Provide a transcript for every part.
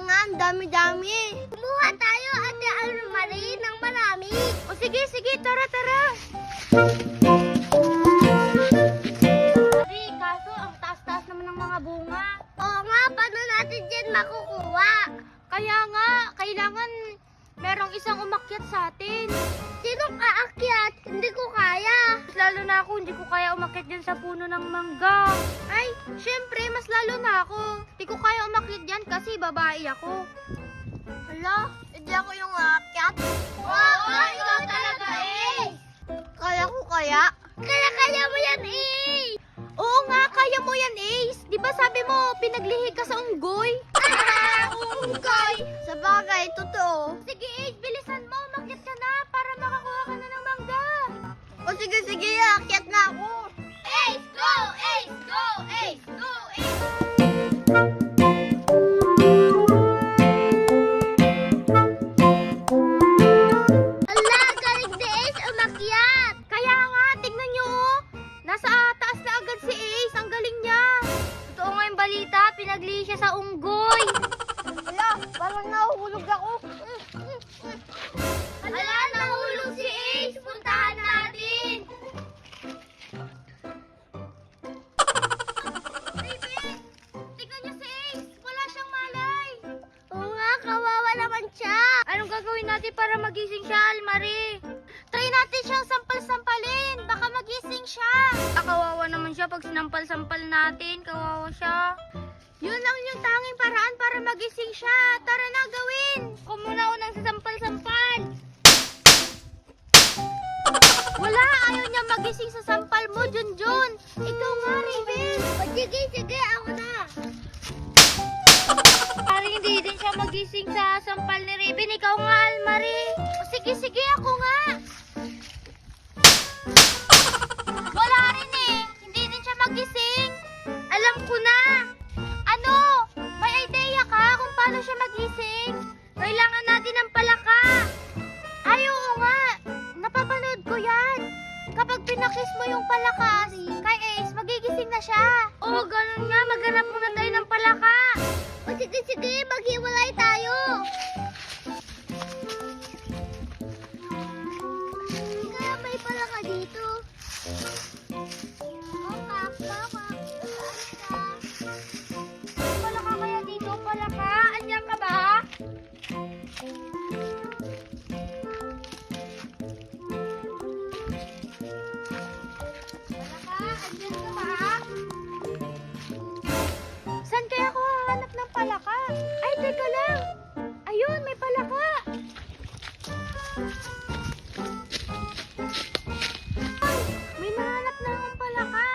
nga, ang dami-dami. Kumuha tayo, Ate Almarie, ng marami. O sige, tara. Mari, kaso ang taas-taas naman ng mga bunga. Oo nga, paano natin dyan makukuha? Kaya nga, kailangan merong isang umakyat sa atin. Sinong aakyat? Hindi ko kaya. Lalo na ako, hindi ko kaya umakyat dyan sa puno ng mangga. Ay, syempre, mas lalo na ako. Hindi ko kaya umakyat dyan kasi babae ako. Hala, hindi ako yung aakyat. Oo, ikaw talaga eh. Kaya ko kaya? Kaya mo yan eh. Oo nga, kaya mo yan Ace. Di ba sabi mo, pinaglihi ka sa unggoy? Unggoy! Sa bagay, totoo. Sige Ace, bilisan mo. Umakyat ka na para makakuha ka na ng mangga. O sige, akyat na ako. Ace, go! Ace, go! Ace, go! Ace! Ala, galing ni Ace umakyat. Kaya nga, tignan nyo oh. Nasa taas na agad si Ace. Ang galing niya. Totoo nga yung balita, pinaglihi siya sa unggoy. Ala, parang nahuhulog ako. Ala, nahulog si Ace. Puntahan natin. Baby, tignan niyo si Ace. Wala siyang malay. Oo nga, kawawa naman siya. Anong gagawin natin para magising siya, Almarie? Try natin siyang sampal-sampalin. Baka magising siya. Kawawa naman siya pag sinampal-sampal natin. Kawawa siya. Yun lang yung tanging paraan para magising siya. Tara na, gawin. Ako muna unang sasampal-sampal. Wala, ayaw niya magising sa sampal mo, Junjun. Ikaw nga, Raven. Sige, ako na. Parang hindi din siya magising sa sampal ni Raven. Ikaw nga, Almarie. Sige, ako nga. Wala rin eh. Hindi din siya magising. Alam ko na. Ano? May idea ka kung paano siya magising? Kailangan natin ng palaka. Ay, oo nga. Napapanood ko yan. Kapag pinakis mo yung palakas kay Ace, magigising na siya. Oo, ganun nga. Maghanap muna tayo ng palaka. O sige, maghiwalay tayo. Kaya may palaka dito. Palaka kaya dito? Palaka? Andiyan ka ba? Palaka, andiyan ka ba? Saan kaya ako hahanap ng palaka? Ay, teka lang. Ayun, may palaka. May nahanap na akong palaka.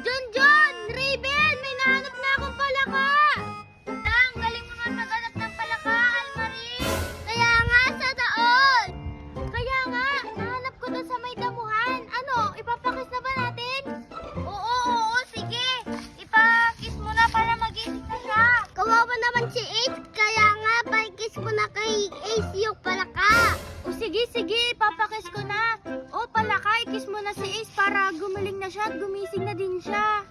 Junjun! Raven! May nahanap na akong palaka! Tang, galing mo naman maghanap ng palaka, Almarie. Kaya nga, sa taon. Kaya nga, nahanap ko doon sa may damuhan. Ano, ipapakis na ba natin? Oo, sige. Ipakis mo na para magising na siya. Kawawa naman si Ace. Kaya nga, pakis mo na kay Ace yung palaka. O sige, papakis ko na. O palaka, ikis mo na si Ace para gumaling na siya at gumising na din siya.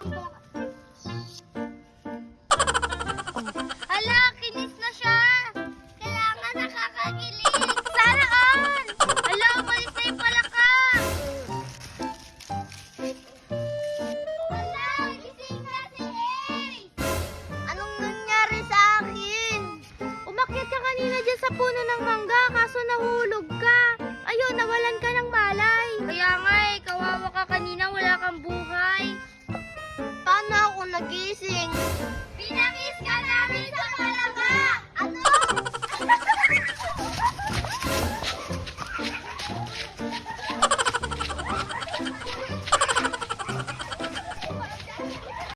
Hala, kinis na siya. Kailangan nakakagilig. Sana all! Hala, umalis na yung palaka. Hala, gising na si Ace. Anong nangyari sa akin? Umakyat ka kanina dyan sa puno ng mangga.